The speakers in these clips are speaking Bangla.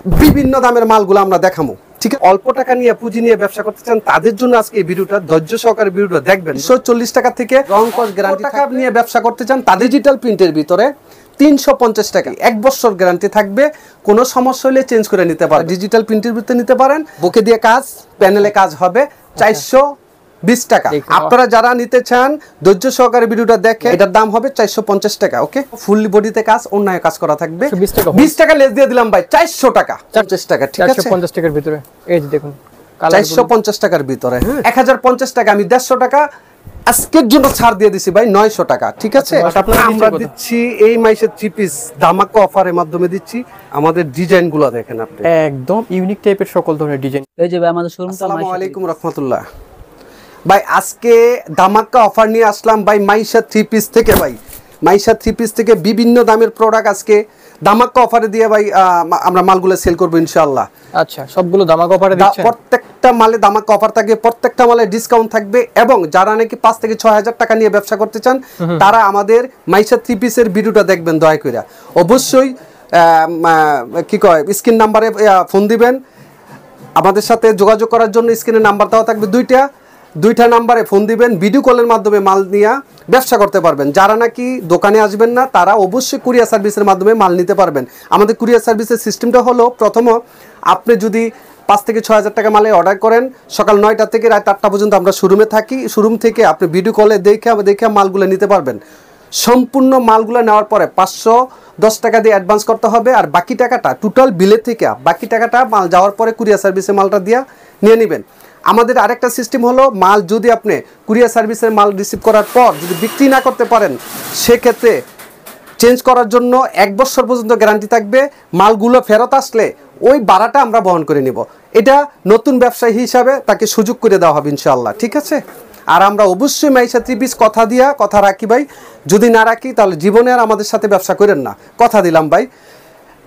বিভিন্ন দামের মালগুলো আমরা দেখাবো। ঠিক আছে, অল্প টাকা নিয়ে পুঁজি নিয়ে ব্যবসা করতে চান তাদের জন্য আজকে এই ভিডিওটা ধৈর্য সহকারে ভিডিওটা দেখবেন। 140 টাকা থেকে রং কস গ্যারান্টি টাকা নিয়ে ব্যবসা করতে চান তাদের ডিজিটাল প্রিন্টের ভিতরে 350 টাকা 1 বছর গ্যারান্টি থাকবে। কোনো সমস্যা হলে চেঞ্জ করে নিতে পারেন, ডিজিটাল প্রিন্টের ভিতরে নিতে পারেন। বুকে দিয়ে কাজ, প্যানেলে কাজ হবে 420 টাকা। আপনারা যারা নিতে চান ধৈর্য সহকারে ভিডিওটা দেখে, এটার দাম হবে 450 টাকা। ওকে, ফুললি বডিতে কাজ, অন্যায় কাজ করা থাকবে। 20 টাকা লেস দিয়ে দিলাম ভাই, 400 টাকা 50 টাকা। ঠিক আছে, 450 টাকার ভিতরে এই যে দেখুন 450 টাকার ভিতরে। হ্যাঁ, 1050 টাকা আমি 150 টাকা আজকের জন্য ছাড় দিয়ে দিছি ভাই, 900 টাকা। ঠিক আছে, আমরা দিচ্ছি এই মাইসের 3 পিস ধামাকা অফারের মাধ্যমে দিচ্ছি। আমাদের ডিজাইনগুলো দেখেন আপনি, একদম ইউনিক টাইপের সকল ধরনের ডিজাইন। এই যে ভাই আমাদের শোরুম। আসসালামু আলাইকুম রাহমাতুল্লাহ। ভাই আজকে ধামাকা অফার নিয়ে আসলাম ভাই মাইশা 3 পিস থেকে। ভাই মাইশা 3 পিস থেকে বিভিন্ন দামের প্রোডাক্ট আজকে ধামাকা অফারে দিয়ে ভাই আমরা মালগুলো সেল করব ইনশাআল্লাহ। আচ্ছা, সবগুলো ধামাকা অফারে দিচ্ছেন? প্রত্যেকটা মালে ধামাকা অফার থাকবে, প্রত্যেকটা মালে ডিসকাউন্ট থাকবে। এবং যারা নাকি 5 থেকে 6000 টাকা নিয়ে ব্যবসা করতে চান তারা আমাদের মাইশা 3 পিসের ভিডিওটা দেখবেন দয়া করে। অবশ্যই কি কয় স্ক্রিন নাম্বারে ফোন দিবেন। আমাদের সাথে যোগাযোগ করার জন্য স্ক্রিনে নাম্বার দেওয়া থাকবে দুইটা নাম্বারে ফোন দিবেন। ভিডিও কলের মাধ্যমে মাল নিয়ে ব্যবসা করতে পারবেন। যারা নাকি দোকানে আসবেন না তারা অবশ্যই কুরিয়ার সার্ভিসের মাধ্যমে মাল নিতে পারবেন। আমাদের কুরিয়ার সার্ভিসের সিস্টেমটা হলো, প্রথম আপনি যদি 5 থেকে 6000 টাকা মালে অর্ডার করেন, সকাল 9টা থেকে রাত 8টা পর্যন্ত আমরা শোরুমে থাকি। শোরুম থেকে আপনি ভিডিও কলে দেখে মালগুলো নিতে পারবেন। সম্পূর্ণ মালগুলো নেওয়ার পরে 510 টাকা দিয়ে অ্যাডভান্স করতে হবে। আর বাকি টাকাটা টোটাল বিলের থেকে বাকি টাকাটা মাল যাওয়ার পরে কুরিয়ার সার্ভিসে মালটা দিয়ে নিয়ে নেবেন। আমাদের আরেকটা সিস্টেম হলো, মাল যদি আপনি কুরিয়ার সার্ভিসের মাল রিসিভ করার পর যদি বিক্রি না করতে পারেন, সেক্ষেত্রে চেঞ্জ করার জন্য 1 বছর পর্যন্ত গ্যারান্টি থাকবে। মালগুলো ফেরত আসলে ওই ভাড়াটা আমরা বহন করে নিব। এটা নতুন ব্যবসায়ী হিসাবে তাকে সুযোগ করে দেওয়া হবে ইনশাআল্লাহ। ঠিক আছে, আর আমরা অবশ্যই মাইশা 3 পিস কথা রাখি ভাই। যদি না রাখি তাহলে জীবনে আর আমাদের সাথে ব্যবসা করেন না। কথা দিলাম ভাই,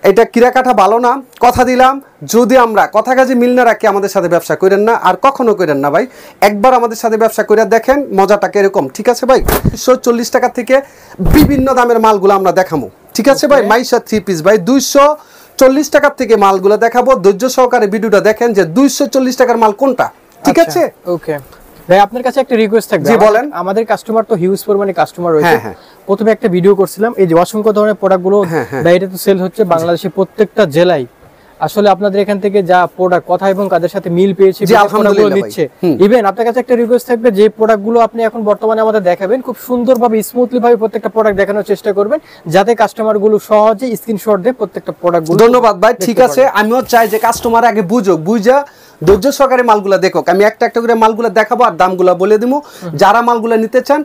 এটা কিরাকাটা ভালো না, কথা দিলাম। যদি আমরা কথা কাজে মিল না রাখি আমাদের সাথে ব্যবসা করেন না, আর কখনো করেন না ভাই। একবার আমাদের সাথে ব্যবসা করে দেখেন মজাটা কিরকম। ঠিক আছে ভাই, 240 টাকা থেকে বিভিন্ন দামের মালগুলো আমরা দেখাবো। ঠিক আছে ভাই, মাইশা 3 পিস ভাই 240 টাকা থেকে মালগুলো দেখাবো। ধৈর্য সহকারে ভিডিওটা দেখেন যে 240 টাকার মাল কোনটা। ঠিক আছে, ওকে ভাই, আপনার কাছে একটা রিকোয়েস্ট থাকবে। জি বলেন। আমাদের কাস্টমার তো হিউজ পরিমাণে কাস্টমার রয়েছে। প্রথমে একটা ভিডিও করছিলাম, এই যে অসংখ্য ধরনের প্রোডাক্টগুলো বাইরে তো সেল হচ্ছে বাংলাদেশের প্রত্যেকটা জেলায়। আসলে আপনাদের এখান থেকে যা প্রোডাক্ট কথা এবং কাদের সাথে মিল পেয়েছি নিচ্ছে। ইভেন আপনার কাছে একটা রিকোয়েস্ট থাকবে, যে প্রোডাক্টগুলো আপনি এখন বর্তমানে আমাদের দেখাবেন খুব সুন্দরভাবে স্মুথলি ভাবে প্রত্যেকটা প্রোডাক্ট দেখানোর চেষ্টা করবেন, যাতে কাস্টমার গুলো সহজে স্ক্রিনশট দিয়ে প্রত্যেকটা প্রোডাক্ট গুলো। ধন্যবাদ ভাই। ঠিক আছে, আমিও চাই যে কাস্টমার আগে বুঝা ধৈর্য সহকারে মালগুলো দেখুক। আমি একটা করে মালগুলো দেখাবো আর দামগুলো বলে দিব। যারা মালগুলো নিতে চান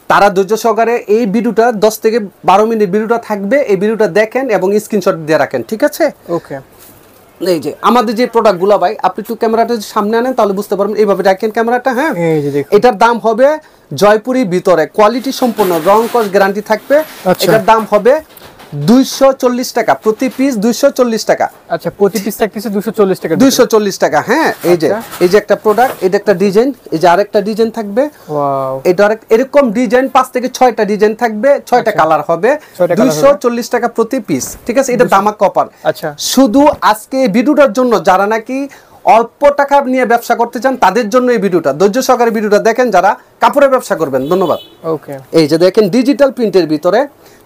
তারা ধৈর্য সহকারে এই ভিডিওটা 10 থেকে 12 মিনিট ভিডিওটা থাকবে, এই ভিডিওটা দেখেন এবং স্ক্রিনশট দিয়ে রাখেন। ঠিক আছে, ওকে। এই যে আমাদের যে প্রোডাক্টগুলো ভাই, আপনি একটু ক্যামেরাটা সামনে আনেন তাহলে বুঝতে পারবেন। এইভাবে রাখেন ক্যামেরাটা। হ্যাঁ, এটার দাম হবে জয়পুরি ভিতরে কোয়ালিটি সম্পূর্ণ রং কস গ্যারান্টি থাকবে। এটার দাম হবে 240 টাকা প্রতি পিস, 240 টাকা। আচ্ছা, প্রতি পিস থাকতেছে 240 টাকা। 240 টাকা। হ্যাঁ, এই যে একটা প্রোডাক্ট, এটা একটা ডিজাইন, এই যে আরেকটা ডিজাইন থাকবে। ওয়াও, এটা এরকম ডিজাইন 5 থেকে 6টা ডিজাইন থাকবে, 6টা কালার হবে। 240 টাকা প্রতি পিস। ঠিক আছে, এটা ধামাকা অফার। আচ্ছা, শুধু শুধু আজকে এই ভিডিওটার জন্য যারা নাকি অল্প টাকা নিয়ে ব্যবসা করতে চান তাদের জন্য এই ভিডিওটা। ধৈর্য সহকারে ভিডিওটা দেখেন যারা কাপড়ের ব্যবসা করবেন। ধন্যবাদ। ওকে, এই যে দেখেন ডিজিটাল প্রিন্টের ভিতরে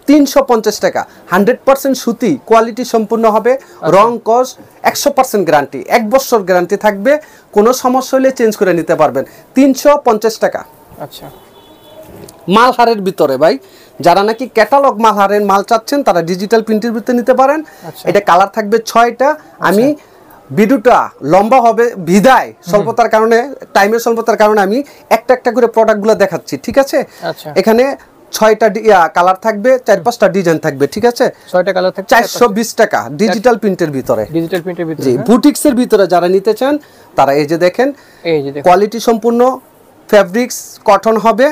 350 টাকা, 100% সুতি, কোয়ালিটি সম্পূর্ণ হবে। রং কস 100% গ্যারান্টি, 1 বছর গ্যারান্টি থাকবে। কোনো সমস্যা হলে চেঞ্জ করে নিতে পারবেন। 350 টাকা। আচ্ছা, মালহারের ভিতরে ভাই, যারা নাকি ক্যাটালগ মালহারের মাল চাচ্ছেন তারা ডিজিটাল প্রিন্টের ভিতরে নিতে পারেন। এটা কালার থাকবে 6টা। আমি ভিডিওটা লম্বা হবে বিদায় স্বল্পতার কারণে, টাইমের স্বল্পতার কারণে আমি একটা করে প্রোডাক্টগুলো দেখাচ্ছি। ঠিক আছে, এখানে 6টা কালার থাকবে, 4-5টা ডিজাইন থাকবে। ঠিক আছে, 6টা কালার থাকবে। 420 টাকা ডিজিটাল প্রিন্টের ভিতরে। ডিজিটাল প্রিন্টের ভিতরে জি, বুটিক্সের ভিতরে যারা নিতে চান তারা এই যে দেখেন, এই যে কোয়ালিটি সম্পূর্ণ ফেব্রিক্স কটন হবে।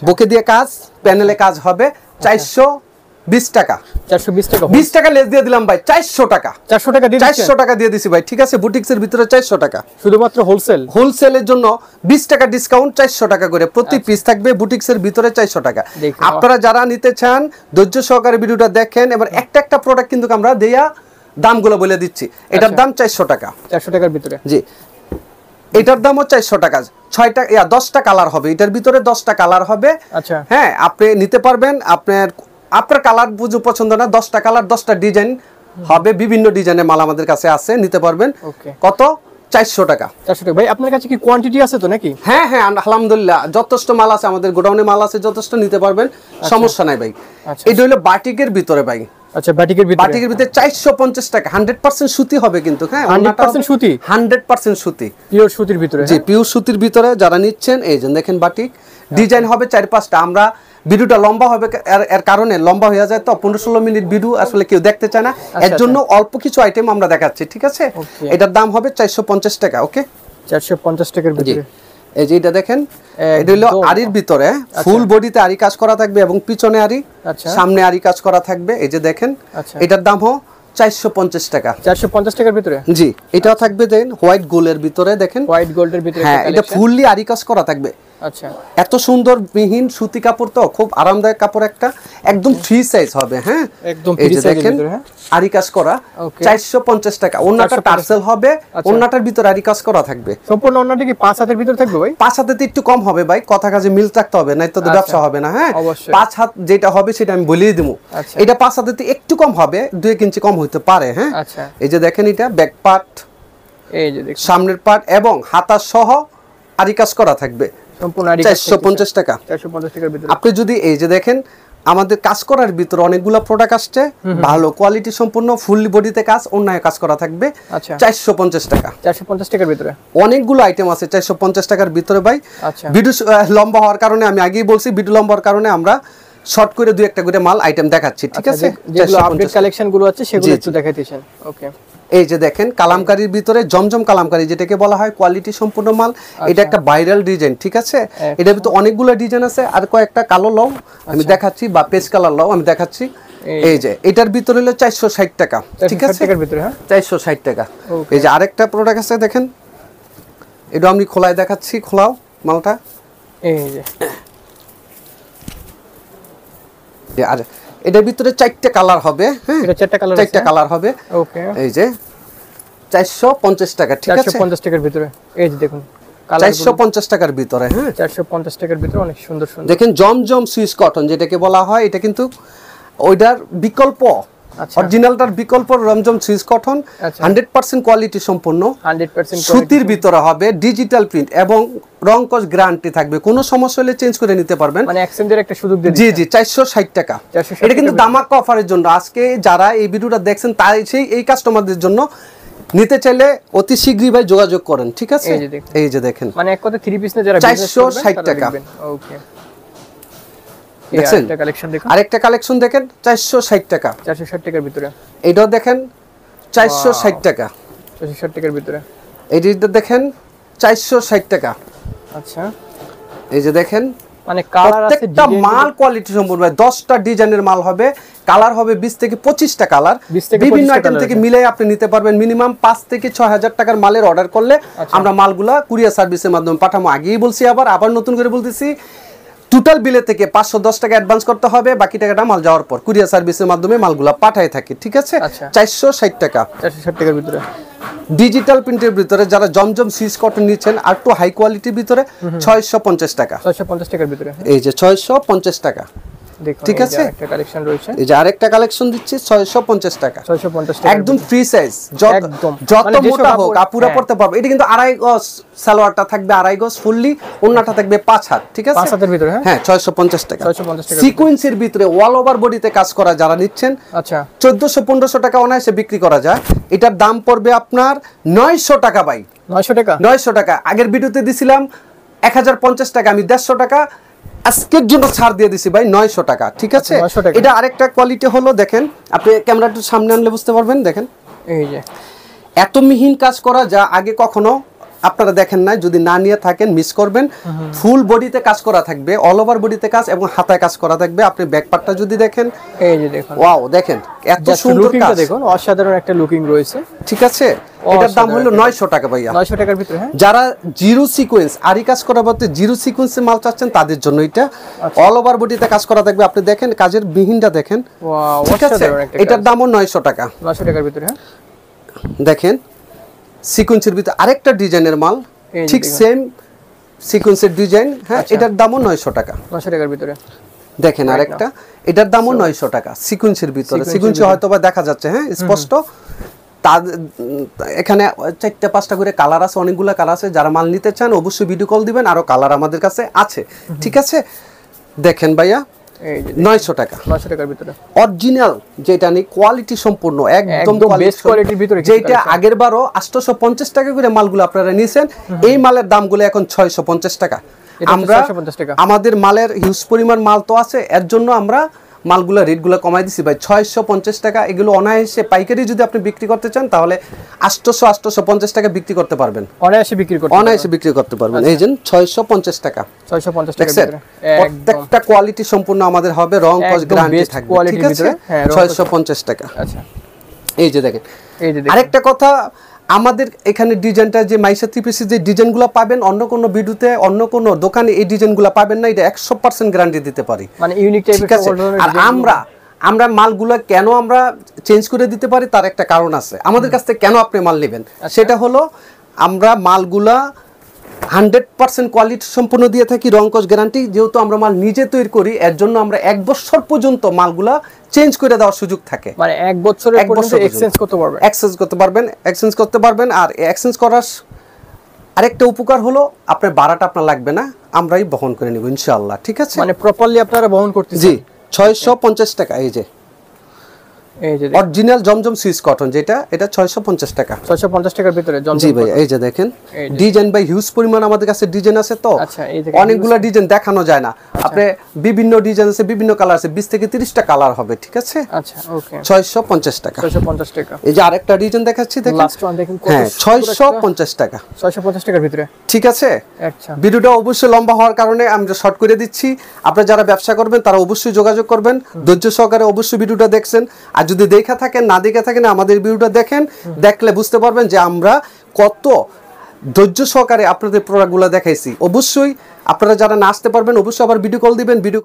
বুকে দিয়ে কাজ, প্যানেলে কাজ হবে। 420 টাকা। 420 টাকা। 20 টাকা লেস দিয়ে দিলাম ভাই, 400 টাকা। 400 টাকা দিয়ে 400 টাকা দিয়ে দিছি ভাই। ঠিক আছে, বুটিক্সের ভিতরে 400 টাকা শুধুমাত্র হোলসেলের জন্য। 20 টাকা ডিসকাউন্ট, 400 টাকা করে প্রতি পিস থাকবে। বুটিক্সের ভিতরে 400 টাকা। আপনারা যারা নিতে চান ধৈর্য সহকারে ভিডিওটা দেখেন। এবার একটা প্রোডাক্ট কিন্তু আমরা দেয়া দামগুলো বলে দিচ্ছি। এটার দাম 400 টাকা, 400 টাকার ভিতরে। জি, এটার দামও 400 টাকা। 6টা 10টা কালার হবে, এটার ভিতরে 10টা কালার হবে। আচ্ছা, হ্যাঁ, আপনি নিতে পারবেন। আপনার কালার বুঝু পছন্দ না, 10টা কালার 10টা ডিজাইন হবে, বিভিন্ন ডিজাইনের মাল আমাদের কাছে আছে, নিতে পারবেন। কত? 400 টাকা। 400 টাকা। ভাই আপনার কাছে কি কোয়ান্টিটি আছে তো নাকি? হ্যাঁ হ্যাঁ, আলহামদুলিল্লাহ যথেষ্ট মাল আছে, আমাদের গোডাউনে মাল আছে যথেষ্ট, নিতে পারবেন, সমস্যা নাই ভাই। এটা হলো বাটিকের ভিতরে ভাই। আচ্ছা, বাটিকের ভিতরে, বাটিকের ভিতরে 450 টাকা। 100% সুতি হবে কিন্তু, হ্যাঁ 100% সুতি, 100% সুতি, পিওর সুতির ভিতরে। জি, পিওর সুতির ভিতরে যারা নিচ্ছেন, এই যে দেখেন বাটিক ডিজাইন হবে 4-5টা। আমরা ভিডিওটা লম্বা হবে, এর কারণে লম্বা হয়ে যায় তো, 15-16 মিনিট ভিডিও আসলে কেউ দেখতে চায় না, এর জন্য অল্প কিছু আইটেম আমরা দেখাচ্ছি, ঠিক আছে? এটার দাম হবে 450 টাকা। ওকে, 450 টাকার ভিতরে। এই যে এটা দেখেন, এটা হলো আরির ভিতরে, ফুল বডিতে আরি কাজ করা থাকবে এবং পিছনে আরি, সামনে আরি কাজ করা থাকবে। এই যে দেখেন, এটার দাম হবে 450 টাকা। 450 টাকার ভিতরে, জি। এটাও থাকবে দেন হোয়াইট গোল্ডের ভিতরে, দেখেন হোয়াইট গোল্ডের ভিতরে। হ্যাঁ, এটা ফুললি আরি কাজ করা থাকবে। আচ্ছা, এত সুন্দর মিহিন সুতি কাপড়, তো খুব আরামদায়ক কাপড়, একটা একদম ফ্রি সাইজ হবে। হ্যাঁ, একদম ফ্রি সাইজের ভিতরে। হ্যাঁ, আরি কাজ করা 450 টাকা। ওন্নাটা টার্সেল হবে, ওন্নাটার ভিতরে আরি কাজ করা থাকবে। সম্পূর্ণ ওন্নাটা কি 5 হাতের ভিতরে থাকবে ভাই? 5 হাতেতে একটু কম হবে ভাই, কথা কাজে মিল থাকতে হবে, নাই তো ব্যবসা হবে না। হ্যাঁ, 5 হাত যেটা হবে সেটা আমি বলেই দেবো। এটা 5 হাতেতে একটু কম হবে, 2 ইঞ্চি কম হইতে পারে। হ্যাঁ, আচ্ছা, এই যে দেখেন, এটা ব্যাক পার্ট, এই যে দেখেন সামনের পার্ট এবং হাতা সহ আরি কাজ করা থাকবে। সম্পূর্ণ আরি 450 টাকা। 450 টাকার ভিতরে। আপনি যদি এই যে দেখেন, আমাদের কাজ করার ভিতরে অনেকগুলো প্রোডাক্ট আসছে, ভালো কোয়ালিটি সম্পূর্ণ ফুললি বডিতে কাজ, অন্যায় কাজ করা থাকবে। 450 টাকা। 450 টাকার ভিতরে অনেকগুলো আইটেম আছে 450 টাকার ভিতরে ভাই। আচ্ছা, ভিডিও লম্বা হওয়ার কারণে, আমি আগেই বলছি, ভিডিও লম্বা হওয়ার কারণে আমরা শর্ট করে 2-1টা করে মাল আইটেম দেখাচ্ছি, ঠিক আছে? যেগুলো আপডেট কালেকশন গুলো আছে সেগুলো একটু দেখাইতেছেন। ওকে, এই যে দেখেন, কালামকারীর ভিতরে জমজম কালামকারী, যেটাকে বলা হয় কোয়ালিটি সম্পূর্ণ মাল। এটা একটা ভাইরাল ডিজাইন, ঠিক আছে? এটার ভিতরে অনেকগুলো ডিজাইন আছে, আর কয়েকটা কালো লও আমি দেখাচ্ছি, বা পেস্ট কালার লও আমি দেখাচ্ছি। এই যে এটার ভিতরে হলো 460 টাকা, ঠিক আছে? 460 টাকার ভিতরে। হ্যাঁ, 460 টাকা। এই যে আরেকটা প্রোডাক্ট আছে, দেখেন, এটা আমি খোলায় দেখাচ্ছি, খোলাও মালটা। এই যে আর এটার ভিতরে 4টা কালার হবে। হ্যাঁ, এটা 4টা কালার হবে। ওকে, এই যে 450 টাকা, ঠিক আছে? 450 টাকার ভিতরে। এই যে দেখুন, 450 টাকার ভিতরে। হ্যাঁ, 450 টাকার ভিতরে অনেক সুন্দর সুন্দর। দেখেন, জমজম সুইস কটন যেটাকে বলা হয়, এটা কিন্তু ওইটার বিকল্প, অরিজিনালটার বিকল্প জমজম সুইস কটন। 100% কোয়ালিটি সম্পন্ন, 100% সুতির ভিতরে হবে, ডিজিটাল প্রিন্ট এবং রং কস গ্যারান্টি থাকবে, কোনো সমস্যা হলে চেঞ্জ করে নিতে পারবেন। মানে এক্সচেঞ্জের একটা সুযোগ দিয়ে জি জি, 460 টাকা। এটা কিন্তু দামাক অফারের জন্য, আজকে যারা এই ভিডিওটা দেখছেন তাই এই কাস্টমারদের জন্য, নিতে চাইলে অতি শীঘ্রই ভাই যোগাযোগ করেন, ঠিক আছে? এই যে দেখেন, মানে এক কথা 3 পিস না যারা 460 টাকা। ওকে, দেখেন আরেকটা কালেকশন দেখেন, 460 টাকা। 460 টাকার ভিতরে। এটাও দেখেন 460 টাকা। 460 টাকার ভিতরে। এইটা দেখেন 460 টাকা। আচ্ছা, এই যে দেখেন, মানে কালার আছে, প্রত্যেকটা মাল কোয়ালিটি সম্পূর্ণ ভাই। 10টা ডিজাইনের মাল হবে, কালার হবে 20 থেকে 25টা কালার, বিভিন্ন আইটেম থেকে মিলাই আপনি নিতে পারবেন। মিনিমাম 5 থেকে 6000 টাকার মালের অর্ডার করলে আমরা মালগুলা কুরিয়ার সার্ভিসের মাধ্যমে পাঠাবো। আগেই বলছি, আবার নতুন করে বলতেছি, টোটাল বিলে থেকে 510 টাকা অ্যাডভান্স করতে হবে, বাকি টাকাটা মাল যাওয়ার পর কুরিয়ার সার্ভিসের মাধ্যমে মালগুলা পাঠায় থাকে, ঠিক আছে? 460 টাকা। 460 টাকার ভিতরে। ডিজিটাল প্রিন্টের ভিতরে যারা জমজম সুইস কটন নিচ্ছেন, আর একটু হাই কোয়ালিটির ভিতরে 650 টাকা। 650 টাকার ভিতরে। এই যে 650 টাকা, ঠিক আছে? একটা কালেকশন রয়েছে, এই যে আরেকটা কালেকশন দিচ্ছি 650 টাকা। 650 টাকা, একদম ফ্রি সাইজ, যত মোটা হোক আপুরা পড়তে পারবে। এটা কিন্তু 2.5 গজ সালোয়ারটা থাকবে, 2.5 গজ ফুললি, ওন্নাটা থাকবে 5 হাত, ঠিক আছে? 5 হাতের ভিতরে। হ্যাঁ, 650 টাকা। 650 টাকা সিকোয়েন্সের ভিতরে অল ওভার বডিতে কাজ করা যারা নিচ্ছেন, আচ্ছা, 1400-1500 টাকা অনায়াসে বিক্রি করা যায়। এটার দাম পড়বে আপনার 900 টাকা ভাই। 900 টাকা। 900 টাকা। আগের ভিডিওতে দিছিলাম 1050 টাকা, আমি 150 টাকা আজকের জন্য ছাড় দিয়ে দিছি ভাই, 900 টাকা, ঠিক আছে? এটা আরেকটা কোয়ালিটি হলো, দেখেন, আপনি ক্যামেরা একটু সামনে আনলে বুঝতে পারবেন। দেখেন, এই যে এত মিহিন কাজ করা যা আগে কখনো আপনারা দেখেন না, যদি না নিয়ে থাকেন মিস করবেন। ফুল বডিতে কাজ করা থাকবে, অল ওভার বডিতে কাজ এবং হাতায় কাজ করা থাকবে। আপনি ব্যাক পার্টটা যদি দেখেন, এই যে দেখুন, ওয়াও, দেখেন এত সুন্দর কাজ, দেখুন অসাধারণ একটা লুকিং রয়েছে। ঠিক আছে, এটার দাম হলো 900 টাকা ভাইয়া। 900 টাকার ভিতরে। হ্যাঁ, যারা জিরো সিকোয়েন্স আরি কাজ করা বলতে জিরো সিকোয়েন্সে মাল চাচ্ছেন তাদের জন্য এটা। অল ওভার বডিতে কাজ করা থাকবে। আপনি দেখেন কাজের বিহিনটা দেখেন, ওয়াও, ঠিক আছে, এটার দামও 900 টাকা। 900 টাকার ভিতরে। হ্যাঁ, দেখেন সিকোয়েন্সের ভিতরে আরেকটা ডিজাইনের মাল, ঠিক সেম সিকোয়েন্সের ডিজাইন। হ্যাঁ, এটার দামও 900 টাকা। 900 টাকার ভিতরে দেখেন আরেকটা, এটার দামও 900 টাকা সিকোয়েন্সের ভিতরে। সিকোয়েন্সে হয়তো বা দেখা যাচ্ছে, হ্যাঁ, স্পষ্ট। এখানে 4-5টা করে কালার আছে, অনেকগুলো কালার আছে। যারা মাল নিতে চান অবশ্যই ভিডিও কল দিবেন, আরো কালার আমাদের কাছে আছে, ঠিক আছে। দেখেন ভাইয়া, 900 টাকা। 900 টাকার ভিতরে অরিজিনাল যেটা নেই, কোয়ালিটি সম্পূর্ণ একদম বেস্ট কোয়ালিটির ভিতরে, যেটা আগের বারও 850 টাকা করে মালগুলো আপনারা নিয়েছেন, এই মালের দামগুলো এখন 650 টাকা। আমরা আমাদের মালের হিউজ পরিমাণ মাল তো আছে, এর জন্য আমরা মালগুলো রেটগুলো কমাই দিছি ভাই। 650 টাকা এগুলো অনায়াসে পাইকারি যদি আপনি বিক্রি করতে চান তাহলে 850 টাকা বিক্রি করতে পারবেন, অনায়াসে বিক্রি করতে পারবেন। এই যে 650 টাকা, 650 টাকা ভিতরে প্রত্যেকটা কোয়ালিটি সম্পূর্ণ আমাদের হবে, রং কস গ্যারান্টি থাকবে, ঠিক আছে। 650 টাকা। আচ্ছা, এই যে দেখেন, আরেকটা কথা, আমাদের এখানে ডিজাইনটা যে মাইশা থ্রি পিসের যে ডিজাইনগুলো পাবেন, অন্য কোনো ভিডিওতে অন্য কোনো দোকানে এই ডিজাইনগুলো পাবেন না। এটা 100% গ্যারান্টি দিতে পারি, মানে ইউনিক টাইপের। আর আমরা মালগুলো কেন আমরা চেঞ্জ করে দিতে পারি তার একটা কারণ আছে। আমাদের কাছ থেকে কেন আপনি মাল নেবেন, সেটা হলো আমরা মালগুলা 100% কোয়ালিটি সম্পূর্ণ দিয়ে থাকি, রং কস গ্যারান্টি। যেহেতু আমরা মাল নিজে তৈরি করি, এর জন্য আমরা 1 বছর পর্যন্ত মালগুলা চেঞ্জ করে দেওয়ার সুযোগ থাকে। মানে 1 বছরের পর্যন্ত এক্সচেঞ্জ করতে পারবেন। আর এক্সচেঞ্জ করার আরেকটা উপকার হলো আপনার ভাড়াটা আপনার লাগবে না, আমরাই বহন করে নিব ইনশাআল্লাহ, ঠিক আছে। মানে প্রপারলি আপনারা বহন করতেছেন। জি, 650 টাকা। এই যে অরিজিনাল জমজম সুইস কটন যেটা, এটা 650 টাকা। 650 টাকার ভিতরে জমজম। জি ভাই, এই যে দেখেন ডিজাইন ভাই, হিউজ পরিমাণ আমাদের কাছে ডিজাইন আছে তো। আচ্ছা, এই যে অনেকগুলো ডিজাইন দেখানো যায় না। আপনি বিভিন্ন ডিজাইন আছে, বিভিন্ন কালার আছে, 20 থেকে 30টা কালার হবে, ঠিক আছে। আচ্ছা, ওকে, 650 টাকা। 650 টাকা। এই যে আরেকটা ডিজাইন দেখাচ্ছি, দেখেন লাস্ট ওয়ান দেখেন, হ্যাঁ, 650 টাকা। 650 টাকার ভিতরে, ঠিক আছে। আচ্ছা, ভিডিওটা অবশ্যই লম্বা হওয়ার কারণে আমরা শর্ট করে দিচ্ছি। আপনারা যারা ব্যবসা করবেন তারা অবশ্যই যোগাযোগ করবেন, ধৈর্য সহকারে অবশ্যই ভিডিওটা দেখছেন। আর যদি দেখা থাকেন, না দেখে থাকেন, আমাদের ভিডিওটা দেখেন, দেখলে বুঝতে পারবেন যে আমরা কত ধৈর্য সহকারে আপনাদের প্রোডাক্টগুলো দেখাইছি। অবশ্যই আপনারা যারা না আসতে পারবেন অবশ্যই আবার ভিডিও কল দিবেন। ভিডিও